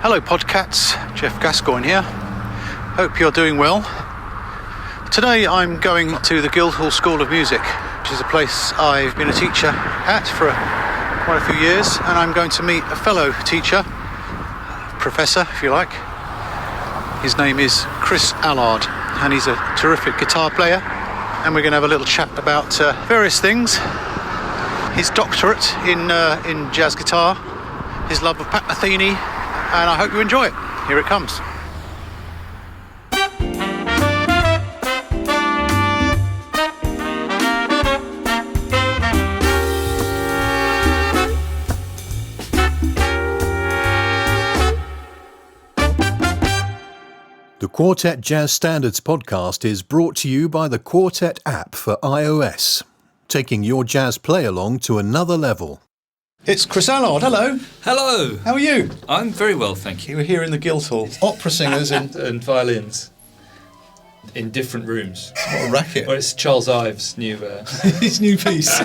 Hello Podcats, Geoff Gascoigne here. Hope you're doing well. Today I'm going to the Guildhall School of Music, which is a place I've been a teacher at for quite a few years, and I'm going to meet a fellow teacher, professor if you like. His name is Chris Allard, and he's a terrific guitar player, and we're going to have a little chat about various things. His doctorate in jazz guitar, his love of Metheny, and I hope you enjoy it. Here it comes. The Quartet Jazz Standards podcast is brought to you by the Quartet app for iOS, taking your jazz play along to another level. It's Chris Allard, hello. Hello. How are you? I'm very well, thank you. We're here in the Guildhall. Opera singers in... and violins in different rooms. What a racket. Well, it's Charles Ives' new... His new piece.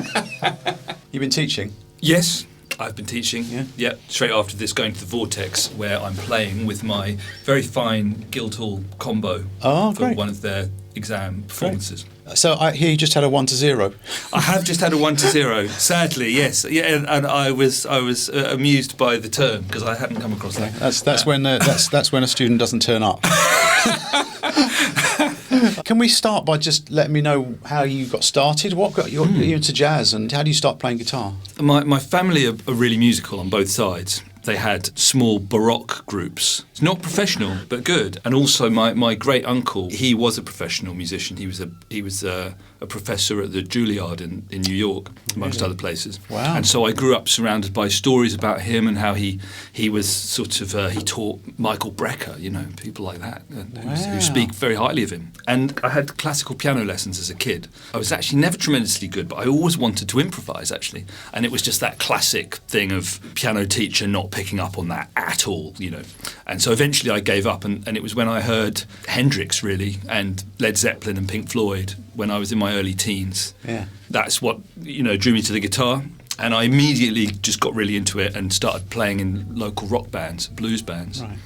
You've been teaching? Yes, I've been teaching. Yeah. Straight after this, going to the Vortex, where I'm playing with my very fine Guildhall combo for great. one of their exam performances. Great. So I hear you just had a 1-0. I have just had a 1-0, sadly, yes. Yeah, and I was amused by the term because I hadn't come across that. That's when a student doesn't turn up. Can we start by just letting me know how you got started? What got you into jazz, and how do you start playing guitar? My family are really musical on both sides. They had small Baroque groups. It's not professional, but good. And also my great uncle, he was a professional musician. He was a professor at the Juilliard in New York, amongst other places. Wow. And so I grew up surrounded by stories about him and how he was sort of, he taught Michael Brecker, people like that, who speak very highly of him. And I had classical piano lessons as a kid. I was actually never tremendously good, but I always wanted to improvise, actually. And it was just that classic thing of piano teacher not picking up on that at all, And so eventually I gave up, and it was when I heard Hendrix, really, and Led Zeppelin and Pink Floyd when I was in my early teens. Yeah. That's what, drew me to the guitar. And I immediately just got really into it and started playing in local rock bands, blues bands. Right.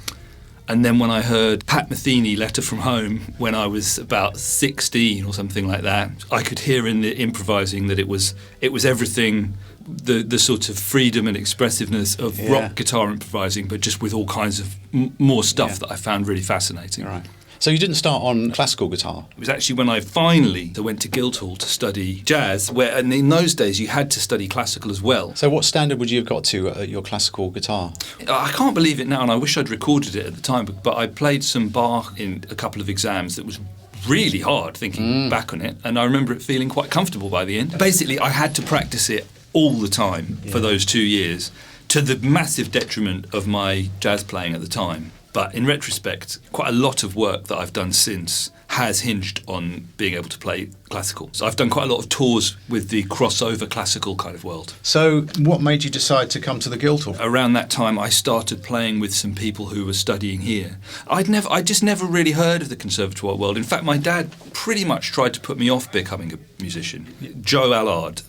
And then when I heard Pat Metheny, Letter from Home, when I was about 16 or something like that, I could hear in the improvising that it was everything, the sort of freedom and expressiveness of rock guitar improvising, but just with all kinds of more stuff that I found really fascinating. Right. So you didn't start on classical guitar? It was actually when I finally went to Guildhall to study jazz, and in those days you had to study classical as well. So what standard would you have got to at your classical guitar? I can't believe it now, and I wish I'd recorded it at the time, but I played some Bach in a couple of exams that was really hard, thinking back on it, and I remember it feeling quite comfortable by the end. Basically, I had to practice it all the time for those 2 years, to the massive detriment of my jazz playing at the time. But in retrospect, quite a lot of work that I've done since has hinged on being able to play classical. So I've done quite a lot of tours with the crossover classical kind of world. So what made you decide to come to the Guildhall? Around that time, I started playing with some people who were studying here. I just never really heard of the conservatoire world. In fact, my dad pretty much tried to put me off becoming a musician. Joe Allard,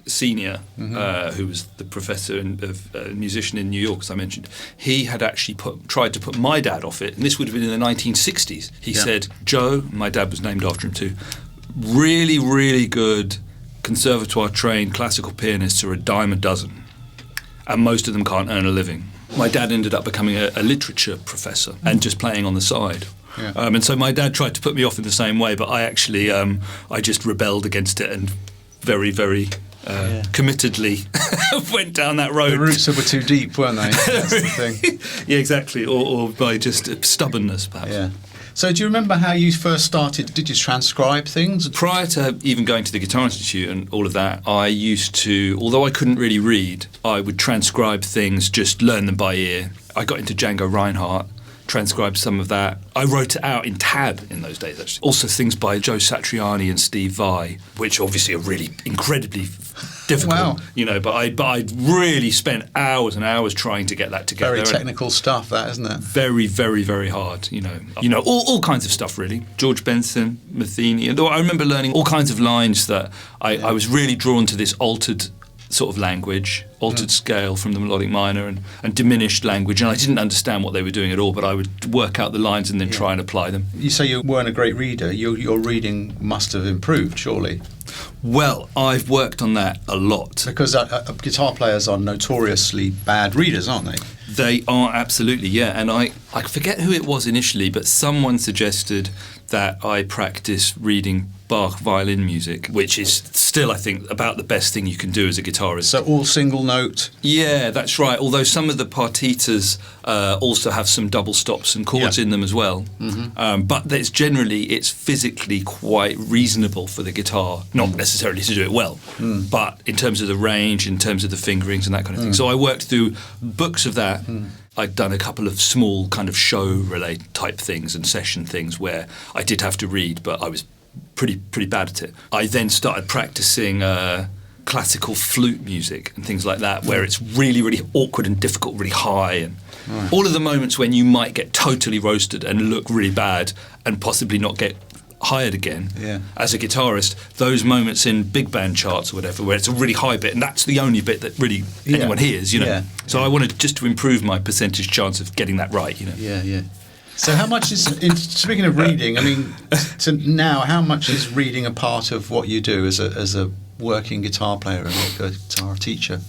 senior, who was the professor of musician in New York, as I mentioned, he had actually tried to put my dad off it, and this would have been in the 1960s. He said, Joe, my dad was named after him too, really, really good conservatoire-trained classical pianists are a dime a dozen, and most of them can't earn a living. My dad ended up becoming a literature professor and just playing on the side. Yeah. And so my dad tried to put me off in the same way, but I actually, I just rebelled against it and very, very committedly went down that road. The roots were too deep, weren't they? That's the thing. Yeah, exactly. Or by just stubbornness, perhaps. Yeah. So do you remember how you first started? Did you transcribe things? Prior to even going to the Guitar Institute and all of that, I used to, although I couldn't really read, I would transcribe things, just learn them by ear. I got into Django Reinhardt, transcribed some of that. I wrote it out in tab in those days, actually. Also things by Joe Satriani and Steve Vai, which obviously are really incredibly difficult, but I really spent hours and hours trying to get that together. Very technical stuff, that, isn't it? Very, very, very hard, all kinds of stuff, really. George Benson, Metheny, and I remember learning all kinds of lines that I was really drawn to this altered sort of language, altered scale from the melodic minor, and diminished language. And I didn't understand what they were doing at all, but I would work out the lines and then try and apply them. You say you weren't a great reader. Your reading must have improved, surely. Well, I've worked on that a lot. Because guitar players are notoriously bad readers, aren't they? They are, absolutely, yeah. And I forget who it was initially, but someone suggested that I practice reading Bach violin music, which is still, I think, about the best thing you can do as a guitarist. So all single note? Yeah, that's right. Although some of the partitas also have some double stops and chords in them as well. But it's physically quite reasonable for the guitar, not necessarily to do it well, but in terms of the range, in terms of the fingerings and that kind of thing. So I worked through books of that. I'd done a couple of small kind of show-related type things and session things where I did have to read, but I was pretty bad at it. I then started practicing classical flute music and things like that, where it's really, really awkward and difficult, really high, and all of the moments when you might get totally roasted and look really bad and possibly not get hired again as a guitarist. Those moments in big band charts or whatever, where it's a really high bit, and that's the only bit that really anyone hears, you know. So I wanted just to improve my percentage chance of getting that right, you know. So how much is, speaking of reading, I mean, to now, how much is reading a part of what you do as a working guitar player and a guitar teacher?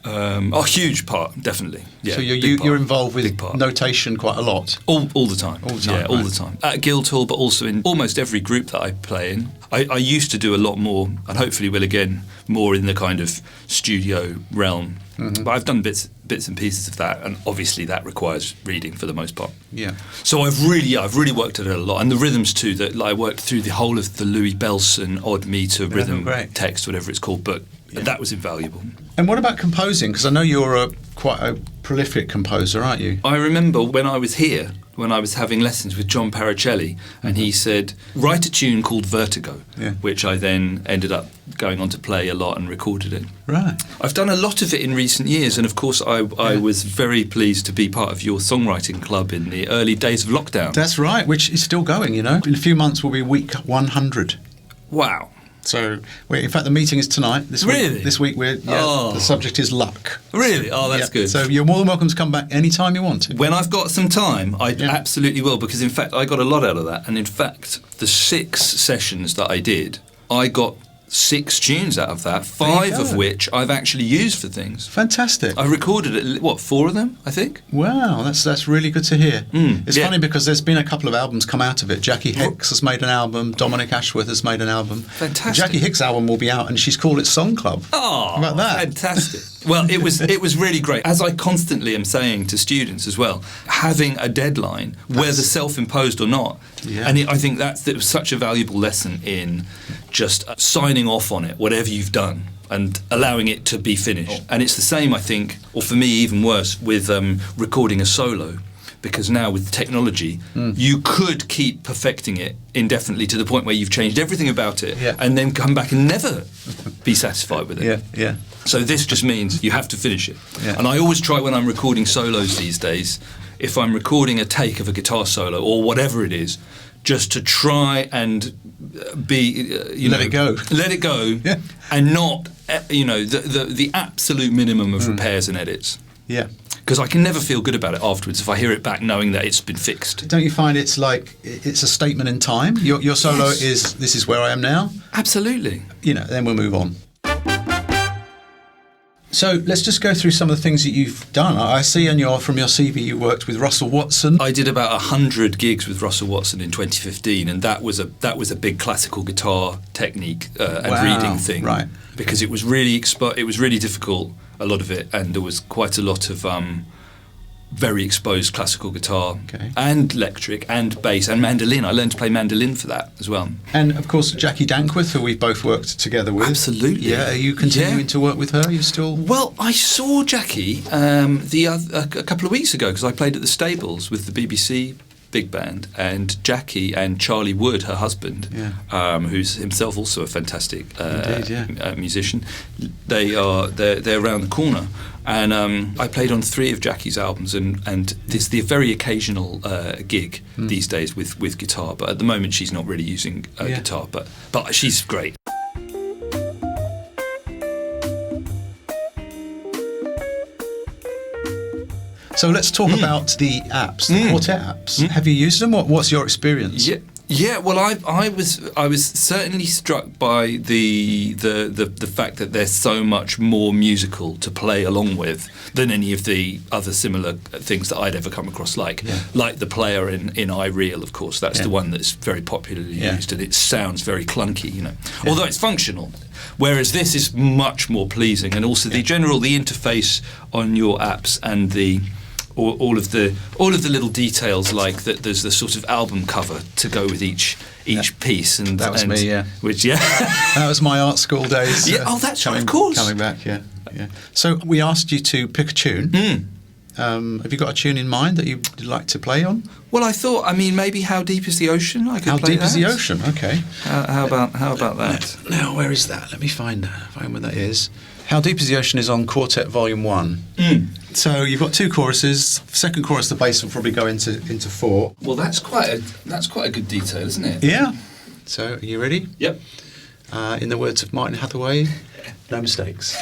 A huge part, definitely. Yeah, so you're involved with notation quite a lot? All the time. All the time, yeah, all the time. At Guildhall, but also in almost every group that I play in. I used to do a lot more, and hopefully will again, more in the kind of studio realm. But I've done bits and pieces of that, and obviously that requires reading for the most part. Yeah. So I've really worked at it a lot, and the rhythms too. That I worked through the whole of the Louis Bellson odd meter rhythm text, whatever it's called, but that was invaluable. And what about composing? Because I know you're quite a prolific composer, aren't you? I remember when I was here, when I was having lessons with John Paracelli, and he said, write a tune called Vertigo, which I then ended up going on to play a lot and recorded it. Right. I've done a lot of it in recent years, and of course I was very pleased to be part of your songwriting club in the early days of lockdown. That's right, which is still going, you know. In a few months will be week 100. Wow. So, in fact, the meeting is tonight. This week, the subject is luck. Really? Oh, that's good. So you're more than welcome to come back any time you want. When I've got some time, I absolutely will, because in fact I got a lot out of that. And in fact, the 6 sessions that I did, I got 6 tunes out of that, 5 of which I've actually used for things. Fantastic. I recorded 4 of them, I think. Wow, that's really good to hear. It's funny because there's been a couple of albums come out of it. Jackie Hicks has made an album, Dominic Ashworth has made an album. Fantastic. Jackie Hicks' album will be out, and she's called it Song Club. Oh, how about that? Fantastic. Well, it was really great. As I constantly am saying to students as well, having a deadline, whether self-imposed or not. Yeah. And I think that was such a valuable lesson in just signing off on it, whatever you've done, and allowing it to be finished. And it's the same, I think, or for me even worse, with recording a solo. Because now with technology, you could keep perfecting it indefinitely to the point where you've changed everything about it and then come back and never be satisfied with it. Yeah. So this just means you have to finish it. Yeah. And I always try when I'm recording solos these days, if I'm recording a take of a guitar solo or whatever it is, just to try and let it go, and not the absolute minimum of repairs and edits. Yeah. Because I can never feel good about it afterwards if I hear it back knowing that it's been fixed. Don't you find it's like it's a statement in time? Your solo is, this is where I am now? Absolutely. Then we'll move on. So let's just go through some of the things that you've done. I see from your CV you worked with Russell Watson. I did about 100 gigs with Russell Watson in 2015, and that was a big classical guitar technique and reading thing. Right. Because it was really difficult, a lot of it, and there was quite a lot of very exposed classical guitar and electric and bass and mandolin. I learned to play mandolin for that as well. And of course Jackie Dankworth, who we've both worked together with. Absolutely. Yeah, are you continuing to work with her? Are you still? Well, I saw Jackie a couple of weeks ago because I played at the Stables with the BBC big band, and Jackie and Charlie Wood, her husband, who's himself also a fantastic musician. They're around the corner, and I played on 3 of Jackie's albums, and there's the very occasional gig these days with guitar, but at the moment she's not really using guitar, but she's great. So let's talk about the apps, the quartet apps. Have you used them? What's your experience? Yeah. Well, I was certainly struck by the fact that they're so much more musical to play along with than any of the other similar things that I'd ever come across. Like the player in iReal, of course. That's the one that's very popularly used, and it sounds very clunky, although it's functional. Whereas this is much more pleasing, and also the interface on your apps and all of the little details, like that there's the sort of album cover to go with each piece, and that was me, which that was my art school days. That's right, of course, coming back, yeah. So we asked you to pick a tune. Have you got a tune in mind that you'd like to play on? Well, I thought, maybe How Deep Is the Ocean? I could How play Deep that. Is the Ocean? Okay. How about that? Now, where is that? Let me find where that is. How Deep Is the Ocean is on Quartet Volume 1. So you've got 2 choruses. Second chorus, the bass will probably go into 4. Well, that's quite a good detail, isn't it? Yeah. So are you ready? Yep. In the words of Martin Hathaway, no mistakes.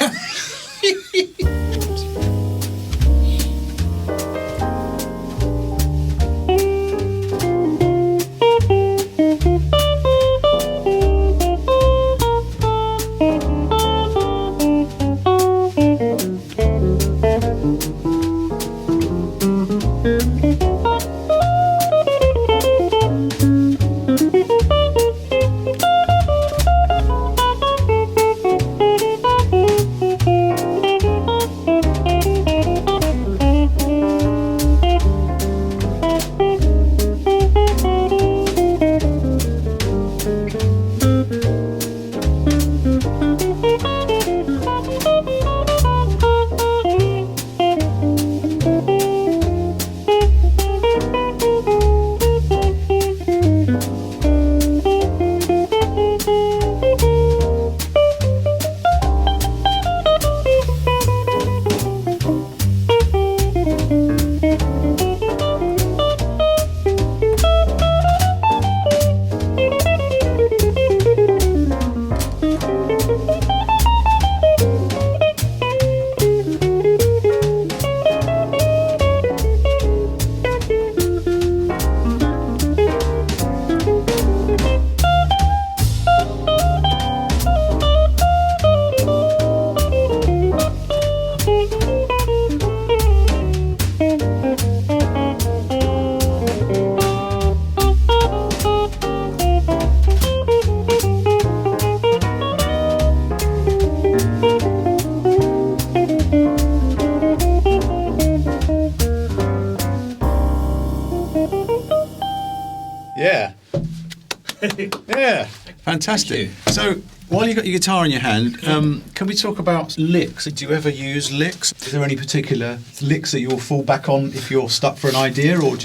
Yeah, fantastic. So while you've got your guitar in your hand, can we talk about licks? Do you ever use licks? Is there any particular licks that you'll fall back on if you're stuck for an idea, or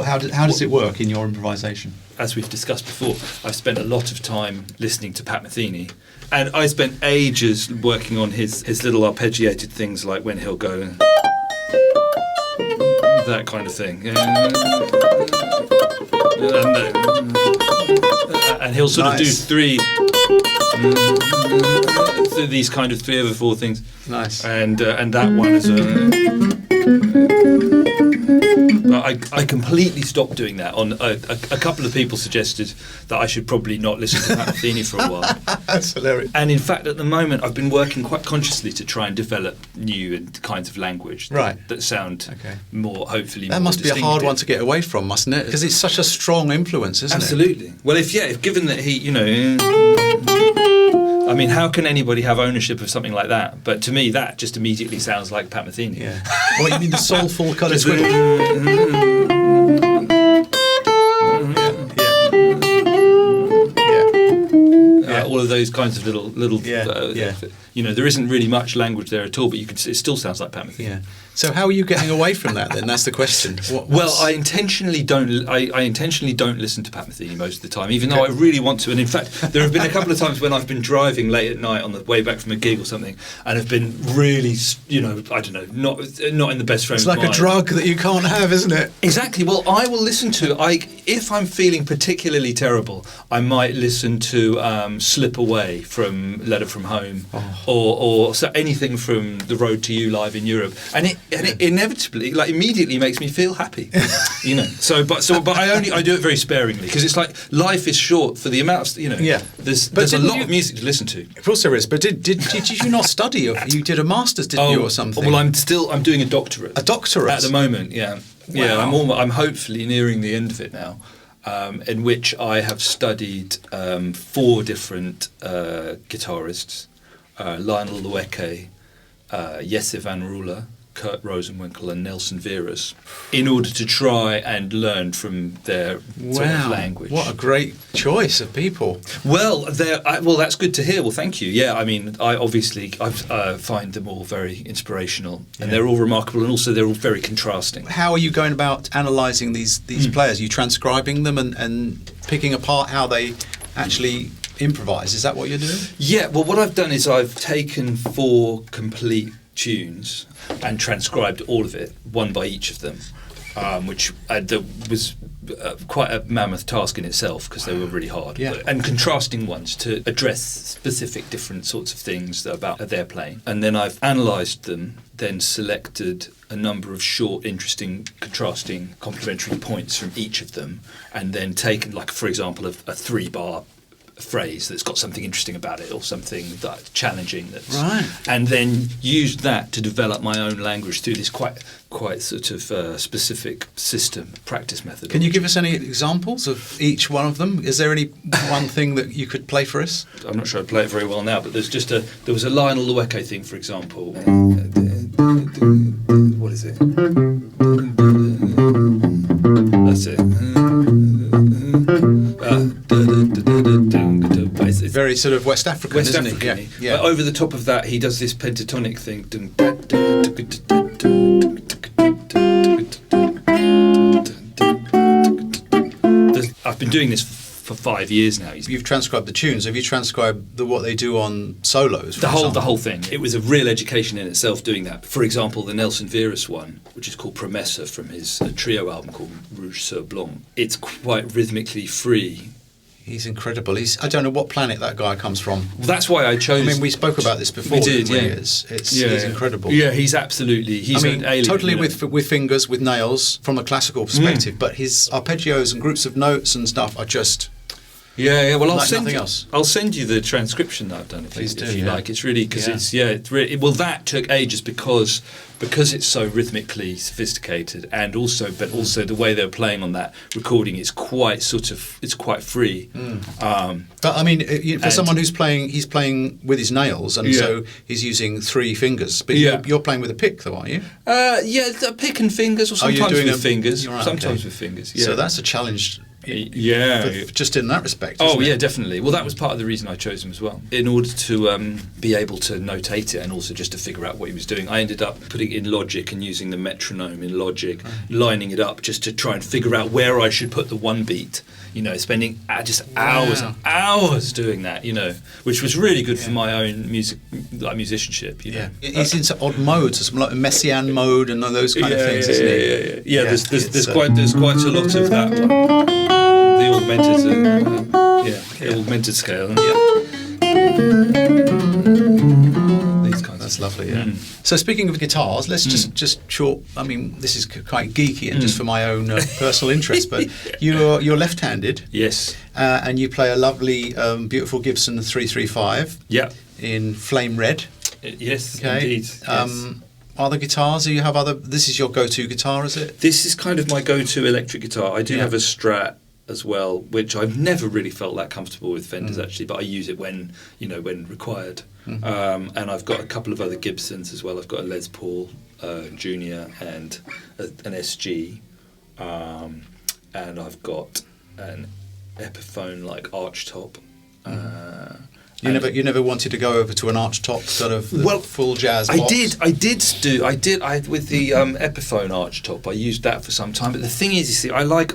how does it work in your improvisation? As we've discussed before, I've spent a lot of time listening to Pat Metheny, and I spent ages working on his little arpeggiated things, like when he'll go that kind of thing. And he'll sort of do these kind of 3 over 4 things. Nice. And that one is I completely stopped doing that. A couple of people suggested that I should probably not listen to Pat Metheny for a while. That's hilarious. And in fact, at the moment, I've been working quite consciously to try and develop new kinds of language that sound more, hopefully, that more must be a hard distinctive. one to get away from, mustn't it? Because it's such a strong influence, isn't it? Absolutely. Well, if given that he, I mean, how can anybody have ownership of something like that? But to me, that just immediately sounds like Pat Metheny. Yeah. What, you mean the soulful kind of all of those kinds of little there isn't really much language there at all, but it still sounds like Pat Metheny. Yeah. So how are you getting away from that then? That's the question. Well, I intentionally don't listen to Pat Metheny most of the time, even though I really want to. And in fact, there have been a couple of times when I've been driving late at night on the way back from a gig or something, and have been really, I don't know, not in the best frame of mind. It's like a drug that you can't have, isn't it? Exactly. Well, I will listen to. If I'm feeling particularly terrible, I might listen to "Slip Away" Away from Letter from Home, or so anything from The Road to You live in Europe, and it inevitably, like, immediately makes me feel happy, you know. But I do it very sparingly, because it's like life is short for the amount of, you know. Yeah. There's a lot of music to listen to. Of course there is. But did you not study? You did a master's, didn't you, or something? Well, I'm doing a doctorate. A doctorate at the moment. Yeah. Wow. Yeah. I'm hopefully nearing the end of it now. In which I have studied 4 different guitarists, Lionel Loueke, Jesse van Ruller, Kurt Rosenwinkel and Nelson Veras, in order to try and learn from their sort of language. What a great choice of people. Well, that's good to hear. Well, thank you. Yeah, I mean, I find them all very inspirational, and they're all remarkable, and also they're all very contrasting. How are you going about analysing these players? Are you transcribing them and picking apart how they actually improvise? Is that what you're doing? Yeah, well, what I've done is I've taken 4 complete tunes and transcribed all of it, one by each of them, which was quite a mammoth task in itself, because they were really hard. Yeah. And contrasting ones to address specific different sorts of things about their playing. And then I've analysed them, then selected a number of short, interesting, contrasting, complementary points from each of them, and then taken, like, for example, a 3-bar phrase that's got something interesting about it, or something that's challenging, and then used that to develop my own language through this quite sort of specific system, practice method. Can you give us any examples of each one of them? Is there any one thing that you could play for us? I'm not sure I play it very well now, but there was a Lionel Loueke thing, for example. What is it? That's it. It's very sort of West African, isn't it? Yeah. But over the top of that, he does this pentatonic thing. I've been doing this for 5 years now. You've transcribed the tunes. Have you transcribed what they do on solos? The whole thing. It was a real education in itself doing that. For example, the Nelson Veras one, which is called Promessa, from his trio album called Rouge sur Blanc. It's quite rhythmically free. He's incredible. I don't know what planet that guy comes from. Well, that's why I chose. I mean, we spoke about this before. We did, didn't we? yeah. He's incredible. Yeah, he's absolutely. He's an alien. Totally with fingers, with nails, from a classical perspective. But his arpeggios and groups of notes and stuff are just. Yeah. Well, I'll send you the transcription that I've done if you like. It's really because it's really. Well, that took ages because it's so rhythmically sophisticated, and also the way they're playing on that recording is quite free. But I mean, for someone he's playing with his nails, and so he's using 3 fingers. But you're playing with a pick, though, aren't you? A pick and fingers, or sometimes with fingers. Right, sometimes with fingers. Yeah. So that's a challenge. Yeah, just in that respect. Oh yeah, it? Definitely. Well, that was part of the reason I chose him as well, in order to be able to notate it, and also just to figure out what he was doing. I ended up putting it in Logic and using the metronome in Logic, lining it up just to try and figure out where I should put the one beat. You know, spending just hours and hours doing that. You know, which was really good for my own musicianship. You know, he's into odd modes, some like Messiaen mode and those kind of things, isn't he? Yeah. There's quite a lot of that one. The augmented scale. These kinds. That's lovely. Yeah. So speaking of guitars, let's just short. I mean, this is quite geeky and just for my own personal interest, but you're left-handed. Yes. And you play a lovely, beautiful Gibson 335. Yeah. In flame red. Yes, okay. Indeed. Other guitars? Do you have other? This is your go-to guitar, is it? This is kind of my go-to electric guitar. I do have a Strat as well, which I've never really felt that comfortable with Fenders actually, but I use it when required. And I've got a couple of other Gibsons as well. I've got a Les Paul Junior and an SG, and I've got an Epiphone like archtop. You never wanted to go over to an archtop sort of full jazz box? I did with the Epiphone archtop. I used that for some time, but the thing is, you see, I like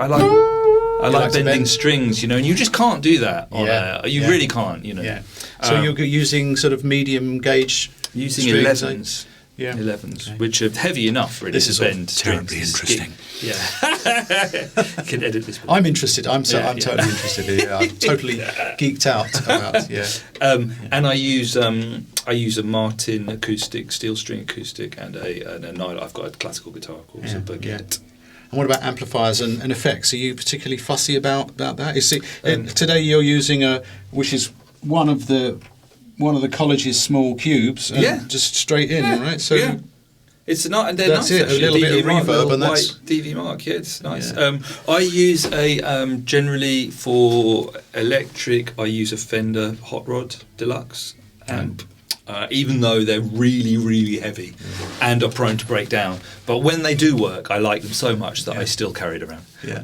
bending strings, you know, and you just can't do that on you really can't, you know. Yeah. So you're using sort of medium gauge using strings, 11s. Yeah. 11s, which are heavy enough really This to is all bend terribly strings. interesting. Yeah. You can edit this. I'm interested. I'm Yeah, yeah. totally interested. Yeah, I'm totally geeked out about. Yeah. And I use a Martin acoustic, steel string acoustic, and a nylon. I've got a classical guitar, of course, a baguette. And what about amplifiers and effects? Are you particularly fussy about that? Today you're using which is one of the college's small cubes, and just straight in, right? So it's not, and they're that's nice. it. Actually. A little bit of reverb, and that's white DV Mark. Yeah, it's nice. Yeah. I use generally for electric. I use a Fender Hot Rod Deluxe amp. Even though they're really, really heavy and are prone to break down. But when they do work, I like them so much that I still carry it around. Yeah.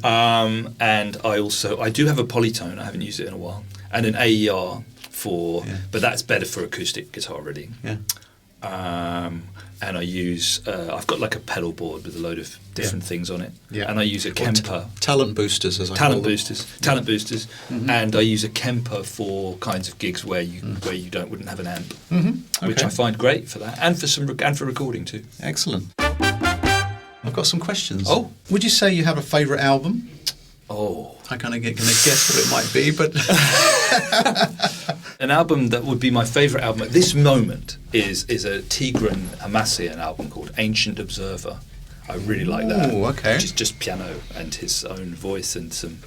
And I do have a Polytone, I haven't used it in a while, and an AER but that's better for acoustic guitar really. Yeah. And I use, I've got like a pedal board with a load of different things on it. Yeah. And I use a Kemper. Talent boosters, as I call them. Talent boosters. And I use a Kemper for kinds of gigs where you wouldn't have an amp, which I find great for that, and for recording too. Excellent. I've got some questions. Oh. Would you say you have a favourite album? Oh. I kind of going to guess what it might be, but an album that would be my favourite album at this moment is a Tigran Hamasyan album called Ancient Observer. I really like that. Oh, okay. Which is just piano and his own voice and some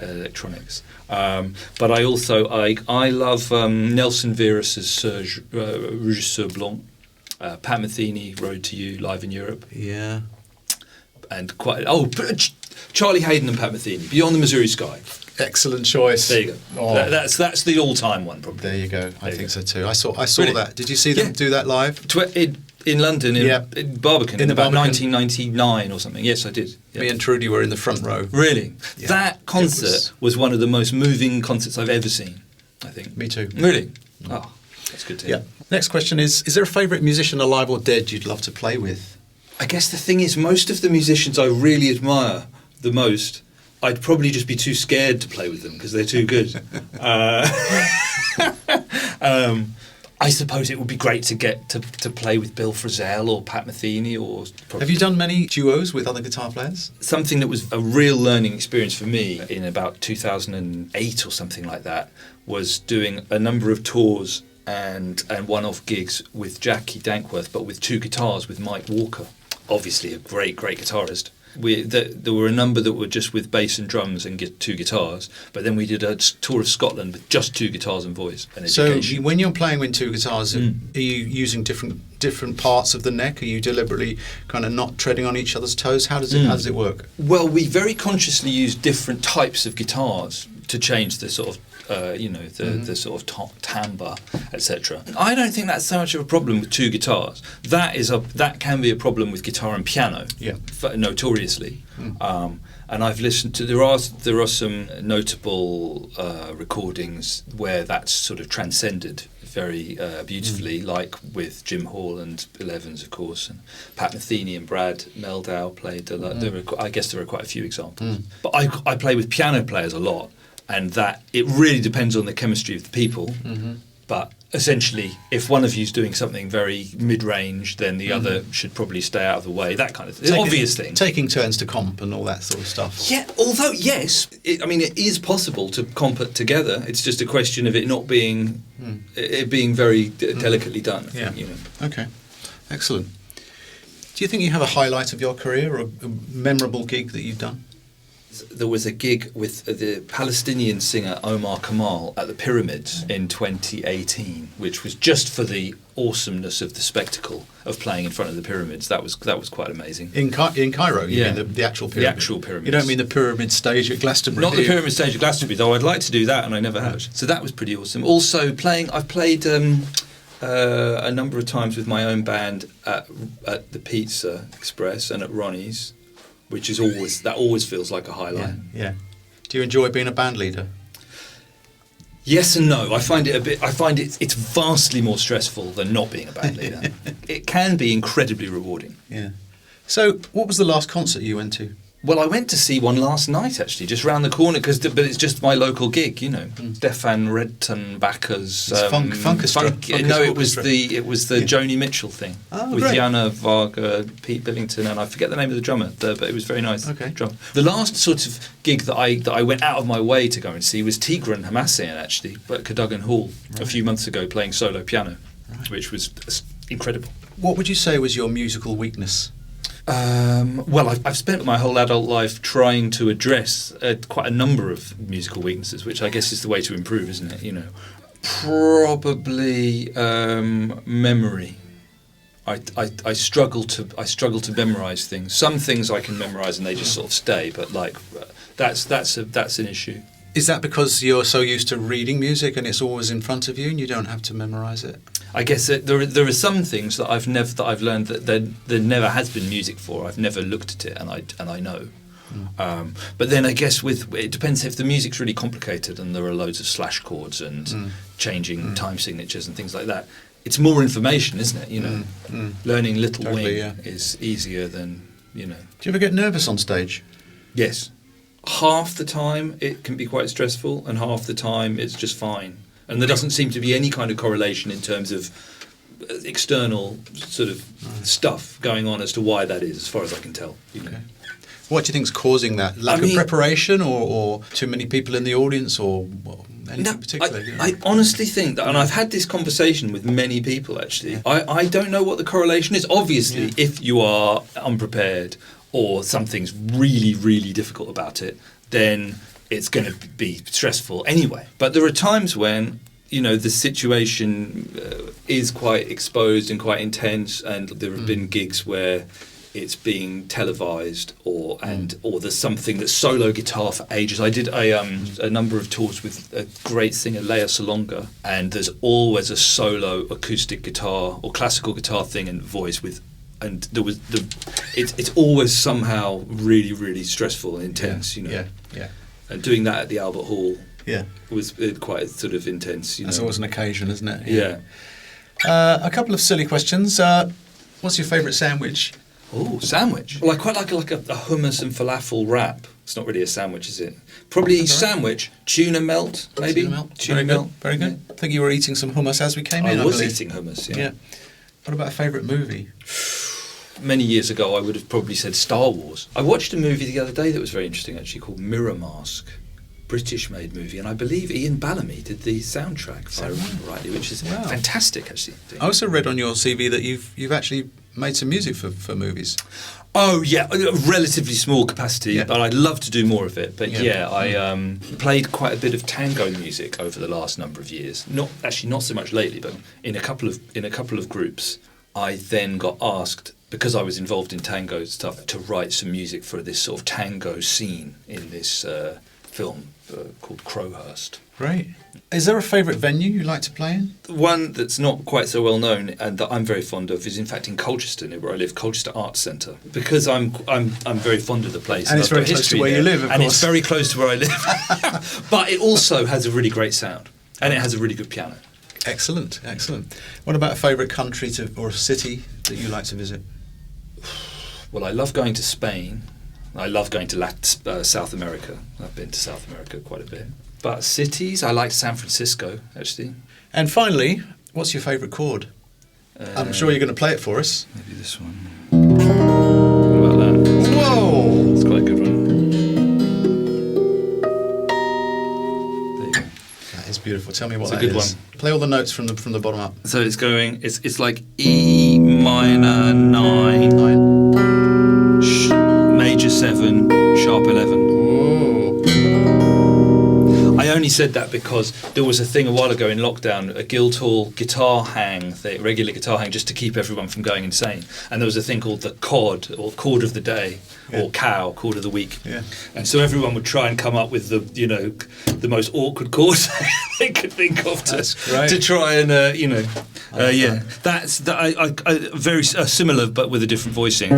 electronics. But I also I love Nelson Veras' Régisseur Blanc, Pat Metheny, Road to You, live in Europe. Yeah. And Charlie Hayden and Pat Metheny, Beyond the Missouri Sky. Excellent choice. There you go. Oh. That's the all-time one, probably. There you go. I think so too. I saw Really? that. Did you see them do that live? In London, in Barbican, in about 1999 or something. Yes, I did. Yeah. Me and Trudy were in the front row. Really? Yeah. That concert was one of the most moving concerts I've ever seen, I think. Me too. Really? Oh, that's good to hear. Yeah. Next question is there a favourite musician, alive or dead, you'd love to play with? I guess the thing is, most of the musicians I really admire the most, I'd probably just be too scared to play with them because they're too good. I suppose it would be great to get to play with Bill Frisell or Pat Metheny or... Have you done many duos with other guitar players? Something that was a real learning experience for me in about 2008 or something like that was doing a number of tours and one-off gigs with Jackie Dankworth, but with two guitars with Mike Walker, obviously a great guitarist. There were a number that were just with bass and drums and two guitars, but then we did a tour of Scotland with just two guitars and voice and education. So when you're playing with two guitars, are you using different parts of the neck? Are you deliberately kind of not treading on each other's toes? How does it work? Well, we very consciously use different types of guitars to change the sort of the sort of timbre, etc. I don't think that's so much of a problem with two guitars. That can be a problem with guitar and piano, notoriously. And I've listened to there are some notable recordings where that's sort of transcended very beautifully, like with Jim Hall and Bill Evans, of course, and Pat Metheny and Brad Meldau played. I guess there are quite a few examples. But I play with piano players a lot. And that it really depends on the chemistry of the people. But essentially, if one of you is doing something very mid-range, then the other should probably stay out of the way. That kind of thing. Obvious thing. Taking turns to comp and all that sort of stuff. Yeah. Although yes, it is possible to comp it together. It's just a question of it not being it being very delicately done. I think, Okay. Excellent. Do you think you have a highlight of your career or a memorable gig that you've done? There was a gig with the Palestinian singer Omar Kamal at the Pyramids in 2018, which was just for the awesomeness of the spectacle of playing in front of the Pyramids. That was quite amazing. In Cairo, you mean the actual pyramid? The actual Pyramids. You don't mean the Pyramid stage at Glastonbury? Not the Pyramid stage at Glastonbury, though I'd like to do that and I never have. So that was pretty awesome. Also I've played a number of times with my own band at the Pizza Express and at Ronnie's, which is always feels like a highlight. Yeah. Do you enjoy being a band leader? Yes and no. I find it's vastly more stressful than not being a band leader. It can be incredibly rewarding. Yeah. So, what was the last concert you went to? Well, I went to see one last night, actually, just round the corner, but it's just my local gig, you know. Stefan Redtenbacher's No, it was the Joni Mitchell thing with great. Jana Varga, Pete Billington, and I forget the name of the drummer, but it was very nice. Okay. Drum. The last sort of gig that I went out of my way to go and see was Tigran Hamasyan, actually, at Cadogan Hall a few months ago, playing solo piano, which was incredible. What would you say was your musical weakness? Well, I've spent my whole adult life trying to address quite a number of musical weaknesses, which I guess is the way to improve, isn't it? You know, probably memory. I struggle to memorize things. Some things I can memorize and they just sort of stay, but like that's an issue. Is that because you're so used to reading music and it's always in front of you and you don't have to memorize it? I guess there are some things that I've learned that there never has been music for. I've never looked at it and I know. But then I guess it depends if the music's really complicated and there are loads of slash chords and changing time signatures and things like that. It's more information, isn't it? You know, learning Little Wing is easier than, you know. Do you ever get nervous on stage? Yes. Half the time it can be quite stressful and half the time it's just fine. And there doesn't seem to be any kind of correlation in terms of external sort of stuff going on as to why that is, as far as I can tell. You know. Okay. What do you think is causing that? Lack of preparation or too many people in the audience or anything particular? I honestly think that, and I've had this conversation with many people actually, I don't know what the correlation is. Obviously, if you are unprepared or something's really, really difficult about it, then it's going to be stressful anyway. But there are times when, you know, the situation is quite exposed and quite intense, and there have been gigs where it's being televised or there's something that's solo guitar for ages. I did a number of tours with a great singer, Leia Salonga, and there's always a solo acoustic guitar or classical guitar thing and voice with. And there was it's always somehow really, really stressful and intense, you know. Yeah. And doing that at the Albert Hall was quite sort of intense. You That's know. always an occasion, isn't it? Yeah. A couple of silly questions. What's your favourite sandwich? Oh, sandwich. Well, I quite like a hummus and falafel wrap. It's not really a sandwich, is it? Probably sandwich, tuna melt, maybe. Tuna melt. Very good. I think you were eating some hummus as we came in. I was eating hummus. Yeah. What about a favourite movie? Many years ago, I would have probably said Star Wars. I watched a movie the other day that was very interesting, actually, called Mirror Mask. British-made movie, and I believe Ian Bellamy did the soundtrack, if I remember rightly, which is fantastic, actually. I also read on your CV that you've actually made some music for movies. Oh yeah, relatively small capacity, but I'd love to do more of it. But I played quite a bit of tango music over the last number of years. Not so much lately, but in a couple of groups. I then got asked, because I was involved in tango stuff, to write some music for this sort of tango scene in this film called Crowhurst. Great. Is there a favourite venue you like to play in? One that's not quite so well known and that I'm very fond of is in fact in Colchester, near where I live, Colchester Arts Centre, because I'm very fond of the place. And it's very close to where you live, of course. And it's very close to where I live. But it also has a really great sound, and it has a really good piano. Excellent. What about a favourite country or a city that you like to visit? Well, I love going to Spain. I love going to South America. I've been to South America quite a bit. But cities, I like San Francisco, actually. And finally, what's your favourite chord? I'm sure you're going to play it for us. Maybe this one. What about that? Whoa! It's quite a good one. There you go. That is beautiful. Tell me what it's that a good is. one. Play all the notes from the bottom up. So it's going. It's like E minor 9. Major 7, sharp 11. I only said that because there was a thing a while ago in lockdown, a Guildhall guitar hang thing, regular guitar hang, just to keep everyone from going insane. And there was a thing called the COD, or chord of the day, or cow, chord of the week. Yeah. And so everyone would try and come up with the most awkward chords they could think of to try and That's very similar but with a different voicing.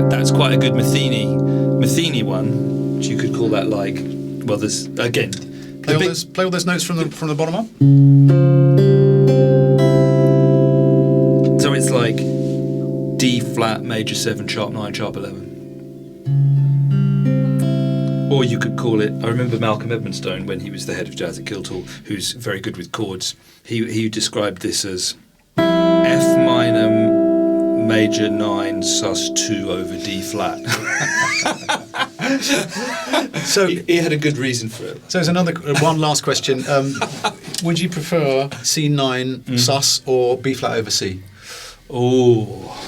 That's quite a good Metheny one, which you could call that like. Well, there's again. Play all those notes from the bottom up. So it's like D flat, major 7, sharp 9, sharp 11. Or you could call it, I remember Malcolm Edmonstone, when he was the head of jazz at Guildhall, who's very good with chords, he described this as F minor major 9 sus 2 over D flat. So he had a good reason for it. So there's one last question. Would you prefer C9 sus or B flat over C? Oh,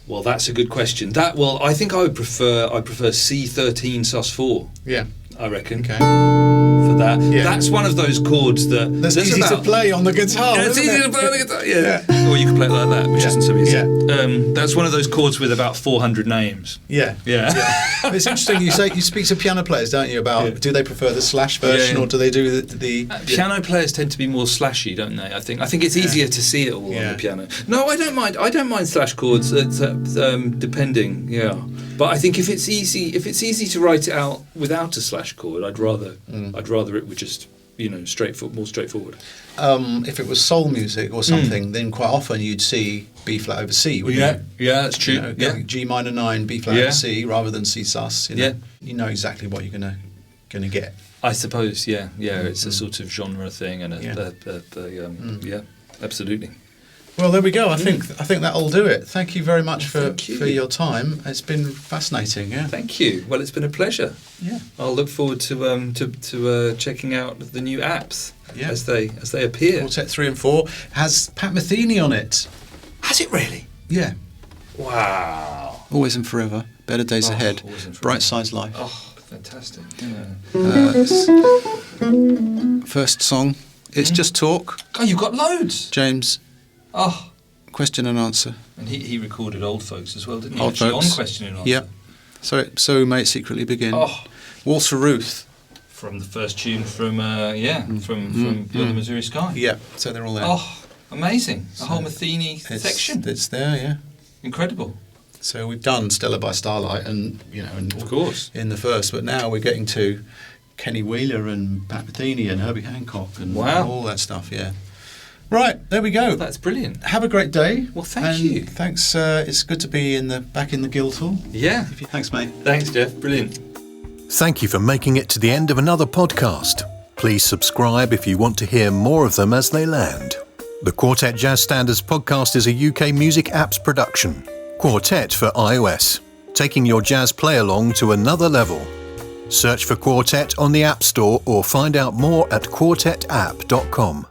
well, that's a good question. I think I prefer C13 sus 4. Yeah, I reckon. okay. For that, Yeah. that's one of those chords that That's easy to play on the guitar. Yeah, it's isn't easy it? to play on the guitar. Yeah. Or you can play it like that, which isn't so easy. Yeah. That's one of those chords with about 400 names. Yeah. Yeah. It's interesting. You speak to piano players, don't you? About do they prefer the slash version or do they do the Piano players tend to be more slashy, don't they? I think it's easier to see it all on the piano. No, I don't mind. I don't mind slash chords. It's, depending. Yeah. But I think if it's easy to write it out without a slash chord, I'd rather it were just more straightforward. If it was soul music or something, then quite often you'd see B flat over C, wouldn't you? Yeah, that's true. G minor 9, B flat over C, rather than C sus. You know exactly what you're gonna get. I suppose. Yeah. It's a sort of genre thing, and absolutely. Well, there we go. I think that'll do it. Thank you very much for your time. It's been fascinating. Yeah. Thank you. Well, it's been a pleasure. Yeah. I'll look forward to checking out the new apps as they appear. Quartet 3 and 4 has Pat Metheny on it. Has it really? Yeah. Wow. Always and forever. Better days ahead. Always and forever. Bright Side's Life. Oh, fantastic. Yeah. First song. It's Just Talk. Oh, you've got loads. James. Oh. Question and answer. And he recorded Old Folks as well, didn't he? Old Actually, Folks. on Question and Answer. Yeah. So we may secretly begin. Oh. Waltz for Ruth. From the first tune from Beyond the Missouri Sky. Yeah. So they're all there. Oh, amazing. A whole Metheny section. It's there, yeah. Incredible. So we've done Stella by Starlight and Of course. in the first, but now we're getting to Kenny Wheeler and Pat Metheny and Herbie Hancock and all that stuff, yeah. Right, there we go. That's brilliant. Have a great day. Well, thank you. Thanks. It's good to be back in the Guildhall. Yeah. Thanks, mate. Thanks, Geoff. Brilliant. Thank you for making it to the end of another podcast. Please subscribe if you want to hear more of them as they land. The Quartet Jazz Standards podcast is a UK music apps production. Quartet for iOS, taking your jazz play along to another level. Search for Quartet on the App Store or find out more at quartetapp.com.